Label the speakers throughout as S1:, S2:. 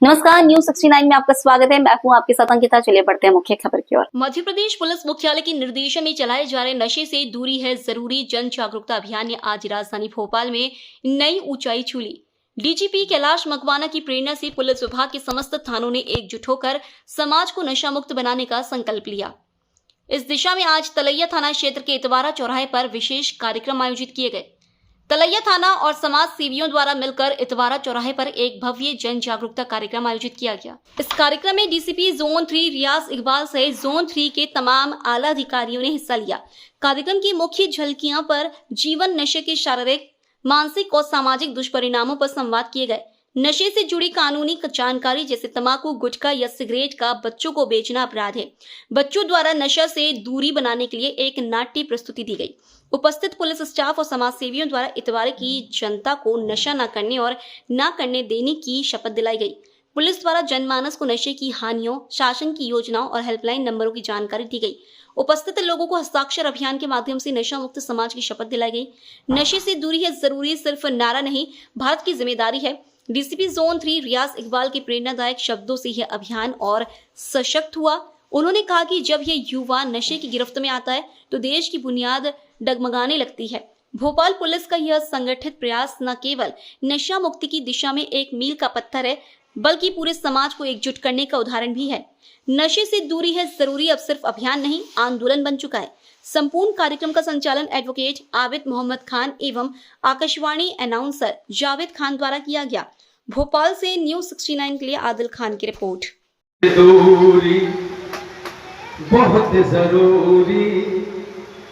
S1: नमस्कार, न्यूज 69 में आपका स्वागत है। मैं हूं आपके साथ अंकिता। चलिए बढ़ते हैं मुख्य खबर की ओर।
S2: मध्य प्रदेश पुलिस मुख्यालय के निर्देशन में चलाए जा रहे नशे से दूरी है जरूरी जन जागरूकता अभियान ने आज राजधानी भोपाल में नई ऊंचाई छू ली। डीजीपी कैलाश मकवाना की प्रेरणा से पुलिस विभाग के समस्त थानों ने एकजुट होकर समाज को नशा मुक्त बनाने का संकल्प लिया। इस दिशा में आज तलैया थाना क्षेत्र के इतवारा चौराहे पर विशेष कार्यक्रम आयोजित किए गए। तलैया थाना और समाज सेवियों द्वारा मिलकर इतवारा चौराहे पर एक भव्य जन जागरूकता कार्यक्रम आयोजित किया गया। इस कार्यक्रम में डीसीपी जोन 3 रियाज इकबाल सहित जोन 3 के तमाम आला अधिकारियों ने हिस्सा लिया। कार्यक्रम की मुख्य झलकियां पर जीवन नशे के शारीरिक, मानसिक और सामाजिक दुष्परिणामों पर संवाद किए गए। नशे से जुड़ी कानूनी जानकारी जैसे तंबाकू, गुटखा या सिगरेट का बच्चों को बेचना अपराध है। बच्चों द्वारा नशा से दूरी बनाने के लिए एक नाट्य प्रस्तुति दी गई। उपस्थित पुलिस स्टाफ और समाज सेवियों द्वारा इतवारे की जनता को नशा न करने और न करने देने की शपथ दिलाई गई। पुलिस द्वारा जनमानस को नशे की हानियों, शासन की योजनाओं और हेल्पलाइन नंबरों की जानकारी दी गई। उपस्थित लोगों को हस्ताक्षर अभियान के माध्यम से नशा मुक्त समाज की शपथ दिलाई गई। नशे से दूरी है जरूरी सिर्फ नारा नहीं, भारत की जिम्मेदारी है। डीसीपी जोन 3 रियाज इकबाल के प्रेरणादायक शब्दों से यह अभियान और सशक्त हुआ। उन्होंने कहा कि जब यह युवा नशे की गिरफ्त में आता है तो देश की बुनियाद डगमगाने लगती है। भोपाल पुलिस का यह संगठित प्रयास न केवल नशा मुक्ति की दिशा में एक मील का पत्थर है, बल्कि पूरे समाज को एकजुट करने का उदाहरण भी है। नशे से दूरी है जरूरी अब सिर्फ अभियान नहीं, आंदोलन बन चुका है। संपूर्ण कार्यक्रम का संचालन एडवोकेट आबिद मोहम्मद खान एवं आकाशवाणी अनाउंसर जावेद खान द्वारा किया गया। भोपाल से न्यूज 69 के लिए आदिल खान की रिपोर्ट।
S3: दूरी बहुत जरूरी,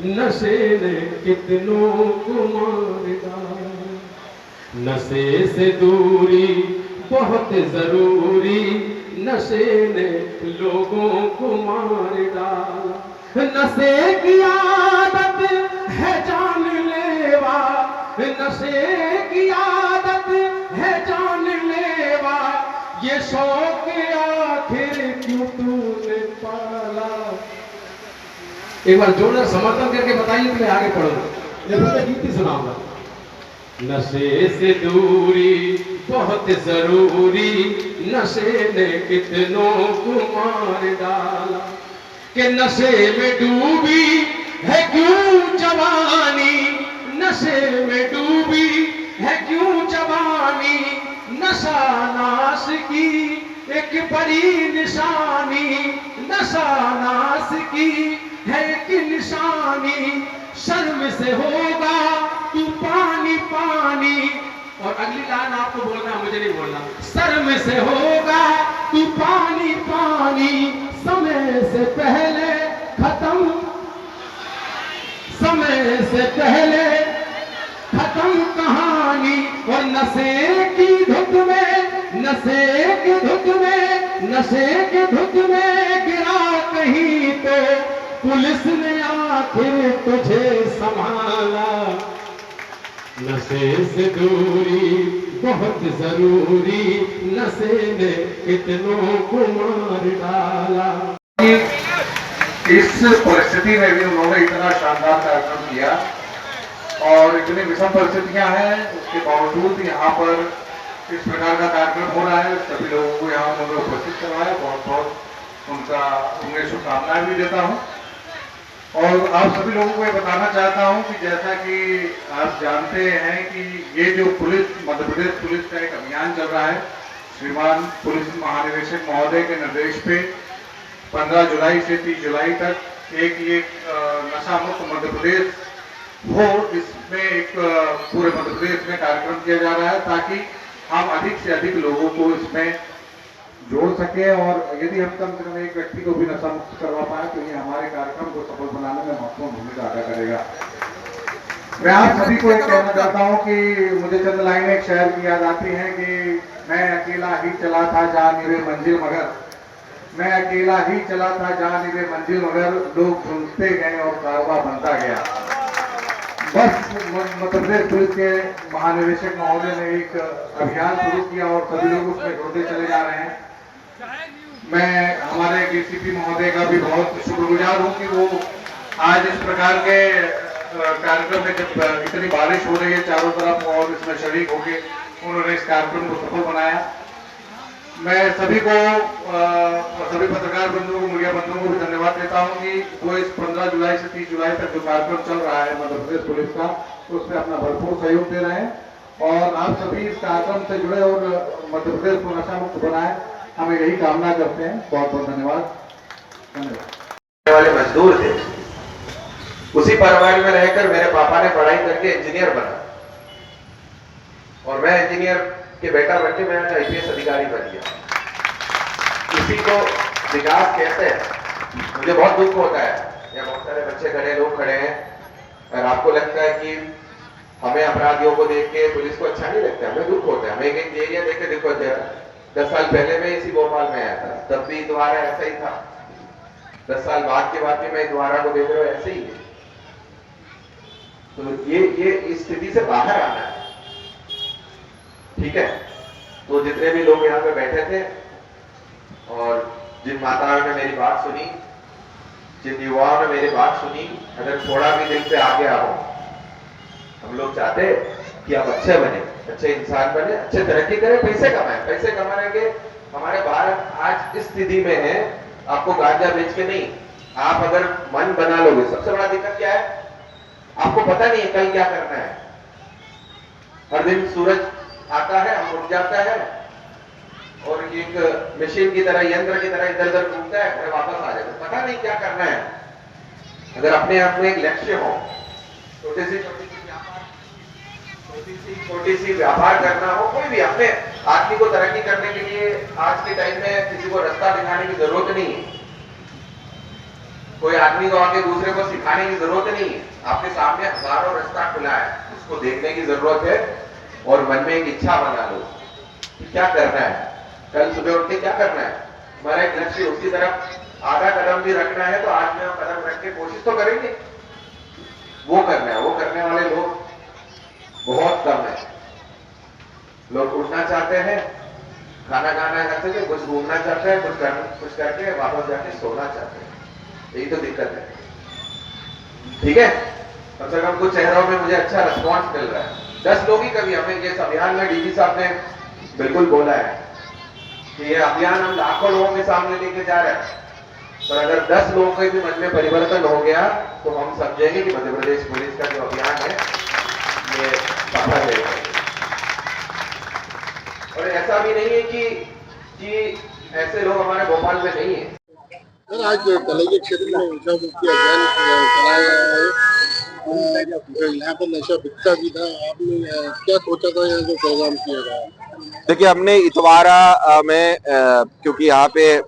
S3: नशे ने कितनों को मार डाला। नशे से दूरी बहुत जरूरी, नशे ने लोगों को मार डाला। नशे की आदत है जानलेवा, नशे की आदत है जानलेवा, ये शौक आखिर क्यों तूने पाला। एक बार जोरदार समर्थन करके बताइए तो मैं आगे पढ़ूंगा। ये मैं गीत ही सुनाऊंगा। नशे से दूरी बहुत जरूरी, नशे ने कितनों को मार डाला। कि नशे में डूबी है क्यों जवानी, नशे में डूबी है क्यों जवानी, नशा नाश की एक बड़ी निशानी, नशा नाश की है एक निशानी। शर्म से होगा तू पानी पानी, और अगली लाइन आपको बोलना, मुझे नहीं बोलना। शर्म से होगा तू पानी पानी, समय से पहले खत्म, समय से पहले खत्म कहानी। और नशे की धुत में, नशे की धुत में, नशे की धुत में गिरा कहीं तो पुलिस ने आखिर तुझे संभाला। नशे से दूरी बहुत जरूरी, नशे ने कितनों को मार डाला।
S4: इस परिस्थिति में भी उन्होंने इतना शानदार कार्यक्रम किया और इतनी विषम परिस्थितियां हैं, उसके बावजूद यहाँ पर इस प्रकार का कार्यक्रम हो रहा है। सभी लोगों को यहाँ उन्होंने उपस्थित करवाया, बहुत बहुत उन्हें शुभकामनाएं भी देता हूँ। और आप सभी लोगों को ये बताना चाहता हूँ कि जैसा कि आप जानते हैं कि ये जो पुलिस, मध्य प्रदेश पुलिस का एक अभियान चल रहा है, श्रीमान पुलिस महानिदेशक महोदय के निर्देश पे 15 जुलाई से 30 जुलाई तक एक ये नशा मुक्त मध्य प्रदेश हो, इसमें एक पूरे मध्य प्रदेश में कार्यक्रम किया जा रहा है ताकि हम अधिक से अधिक लोगों को इसमें जोड़ सके। और यदि हम कम से कम एक व्यक्ति को भी नशा मुक्त करवा पाए तो ये हमारे कार्यक्रम को सफल बनाने में महत्वपूर्ण भूमिका अदा करेगा। मैं आप सभी को एक कहना चाहता हूँ कि मुझे चंद लाइनें एक शायर की याद आती हैं कि मैं अकेला ही चला था जा निरे मंजिल मगर, मैं अकेला ही चला था जा निरे मंजिल मगर, लोग ढूंढते गए और कारवा बनता गया। बस मध्य प्रदेश पुलिस के महानिदेशक महोदय ने एक अभियान शुरू किया और सभी लोग उसमें जुड़ते चले जा रहे हैं। मैं हमारे डीसीपी महोदय का भी बहुत शुक्रगुजार हूँ कि वो आज इस प्रकार के कार्यक्रम में, जब इतनी बारिश हो रही है चारों तरफ और इसमें शरीक होके उन्होंने इस कार्यक्रम को सफल बनाया। मैं सभी को सभी पत्रकार बंधुओं को, मीडिया बंधुओं को भी धन्यवाद देता हूं कि वो इस 15 जुलाई से 30 जुलाई तक जो कार्यक्रम चल रहा है मध्य प्रदेश पुलिस का, तो उसमें अपना भरपूर सहयोग दे रहे हैं और आप सभी इस कार्यक्रम से जुड़े और मध्य प्रदेश को नशा मुक्त बनाए, हम यही कामना करते हैं। बहुत बहुत धन्यवाद।
S5: वाले मजदूर थे, उसी परिवार में रहकर मेरे पापा ने पढ़ाई करके इंजीनियर बना और मैं इंजीनियर के बेटा बनके मैं आईपीएस अधिकारी बन गया। इसी को विकास कहते हैं। मुझे बहुत दुख होता है, यहाँ बहुत सारे बच्चे खड़े, लोग खड़े हैं और आपको लगता है कि हमें अपराधियों को देख के पुलिस को अच्छा नहीं लगता, हमें दुख होता है। हमें एक एरिया देख के देखो, 10 साल पहले मैं इसी भोपाल में आया था, तब भी द्वारा ऐसा ही था। 10 साल बाद के बाद भी मैं द्वारा को देख रहा हूं ऐसे ही है। तो ये इस स्थिति से बाहर आना है, ठीक है। तो जितने भी लोग यहाँ पे बैठे थे और जिन माताओं ने मेरी बात सुनी, जिन युवाओं ने मेरी बात सुनी, अगर थोड़ा भी दिल पे आ गया हो, हम लोग चाहते कि आप अच्छे बने, अच्छे इंसान बने, अच्छे तरक्की करें, पैसे कमाएं। पैसे कमाएंगे। हमारे भारत आज इस स्थिति में है, आपको गांजा बेच के नहीं, आप अगर मन बना लोगे। सबसे बड़ा दिक्कत क्या है, आपको पता नहीं है कल क्या करना है। हर दिन सूरज आता है, हम उठ जाता है और एक मशीन की तरह, यंत्र की तरह इधर उधर घूमता है, फिर वापस आ जाता है, पता नहीं क्या करना है। अगर अपने आप में एक लक्ष्य हो, छोटी सी व्यापार करना हो, कोई भी अपने आदमी को तरक्की करने के लिए आज के टाइम में किसी को रास्ता दिखाने की जरूरत नहीं है। कोई आदमी को आके दूसरे को सिखाने की जरूरत नहीं है। आपके सामने हजारों रास्ता खुला है, उसको देखने की जरूरत है और मन में एक इच्छा बना लो कि क्या करना है, कल सुबह उठ के क्या करना है। हमारा एक लक्ष्य, उसकी तरफ आधा कदम भी रखना है तो आज में हम कदम रख के कोशिश तो करेंगे। वो करना है, वो करने वाले लोग बहुत कम है। लोग उठना चाहते हैं, खाना खाना चाहते हैं, कुछ घूमना चाहते हैं, कुछ करके वापस जाके सोना चाहते हैं। यही तो दिक्कत है, ठीक है। कम से कम कुछ चेहरों में मुझे अच्छा रिस्पॉन्स मिल रहा है। 10 लोग ही कभी हमें इस अभियान में डीजी साहब ने बिल्कुल बोला है कि ये अभियान हम लाखों लोगों के सामने लेके जा रहे हैं, पर अगर 10 लोगों के भी मन में परिवर्तन हो गया तो हम समझेंगे कि मध्य प्रदेश पुलिस का जो अभियान है ये सफल है। और ऐसा भी नहीं है कि ऐसे लोग हमारे भोपाल में नहीं है।
S6: सर, आज कलेजे क्षेत्र में नशा मुक्ति अभियान चलाया गया है। यहाँ पर नशा बिकता भी था, आपने क्या सोचा था यहाँ जो प्रोग्राम किया गया?
S7: देखिए, हमने इतवारा में क्योंकि यहाँ पे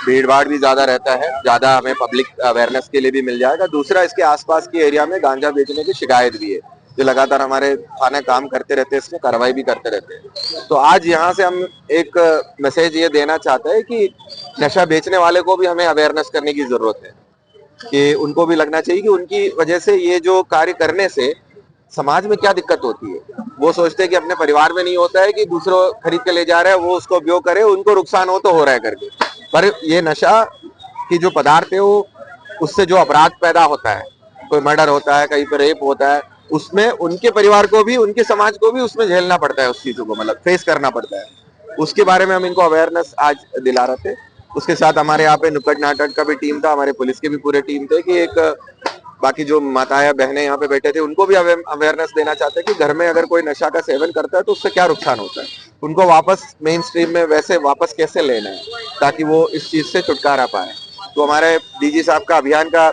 S7: भीड़ भाड़ भी ज्यादा रहता है, ज्यादा हमें पब्लिक अवेयरनेस के लिए भी मिल जाएगा। दूसरा, इसके आसपास के एरिया में गांजा बेचने की शिकायत भी है, जो लगातार हमारे थाने काम करते रहते हैं, इसमें कार्रवाई भी करते रहते हैं। तो आज यहाँ से हम एक मैसेज ये देना चाहते हैं कि नशा बेचने वाले को भी हमें अवेयरनेस करने की जरूरत है, कि उनको भी लगना चाहिए कि उनकी वजह से ये जो कार्य करने से समाज में क्या दिक्कत होती है। वो सोचते हैं कि अपने परिवार में नहीं होता है कि दूसरों खरीद के ले जा रहे हैं, वो उसको उपयोग करे, उनको नुकसान हो तो हो रहा है करके। पर ये नशा की जो पदार्थ है, वो उससे जो अपराध पैदा होता है, कोई मर्डर होता है, कहीं पर रेप होता है, उसमें उनके परिवार को भी, उनके समाज को भी उसमें झेलना पड़ता है, उस चीजों को मतलब फेस करना पड़ता है। उसके बारे में हम इनको अवेयरनेस आज दिला रहे थे। उसके साथ हमारे यहाँ पे नुक्कड़ नाटक का भी टीम था, हमारे पुलिस के भी पूरे टीम थे, कि एक बाकी जो माताएं बहनें यहाँ पे बैठे थे उनको भी अवेयरनेस देना चाहते हैं कि घर में अगर कोई नशा का सेवन करता है तो उससे क्या नुकसान होता है, उनको वापस मेन स्ट्रीम में वैसे वापस कैसे लेना है ताकि वो इस चीज से छुटकारा पाए। तो हमारे डीजी साहब का अभियान का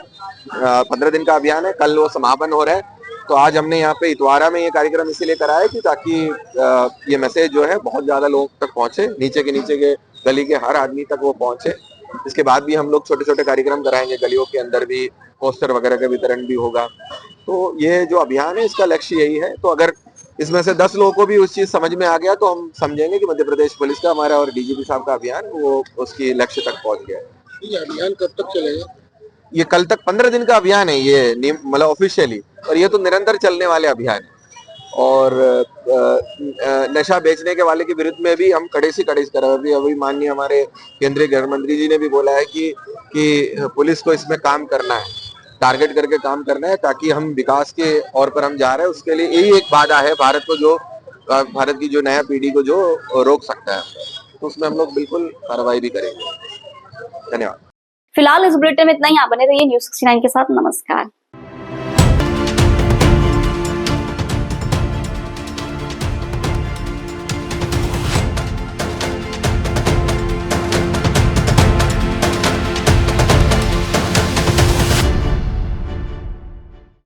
S7: 15 दिन का अभियान है, कल वो समापन हो रहा है। तो आज हमने यहाँ पे इतवारा में ये कार्यक्रम इसीलिए कराया कि ताकि ये मैसेज जो है बहुत ज्यादा लोगों तक पहुंचे, नीचे के गली के हर आदमी तक वो पहुंचे। इसके बाद भी हम लोग छोटे छोटे कार्यक्रम कराएंगे, गलियों के अंदर भी पोस्टर वगैरह का वितरण भी होगा। तो ये जो अभियान है इसका लक्ष्य यही है। तो अगर इसमें से 10 लोगों को भी उस चीज समझ में आ गया तो हम समझेंगे कि मध्य प्रदेश पुलिस का, हमारा और डीजीपी साहब का अभियान वो उसकी लक्ष्य तक पहुंच गया।
S6: ये अभियान कब तक चलेगा?
S7: ये कल तक 15 दिन का अभियान है, ये मतलब ऑफिशियली, और ये तो निरंतर चलने वाले अभियान है। और नशा बेचने के वाले के विरुद्ध में भी हम कड़े से कड़े कर रहे हैं। अभी माननीय हमारे केंद्रीय गृह मंत्री जी ने भी बोला है कि पुलिस को इसमें काम करना है, टारगेट करके काम करना है, ताकि हम विकास के ओर पर हम जा रहे हैं। उसके लिए यही एक बाधा है भारत को, जो भारत की जो नया पीढ़ी को जो रोक सकता है। तो उसमें हम लोग बिल्कुल कार्रवाई भी करेंगे। धन्यवाद।
S1: फिलहाल इस बुलेटिन में इतना ही। आप बने रहिए न्यूज़ 69 के साथ। नमस्कार।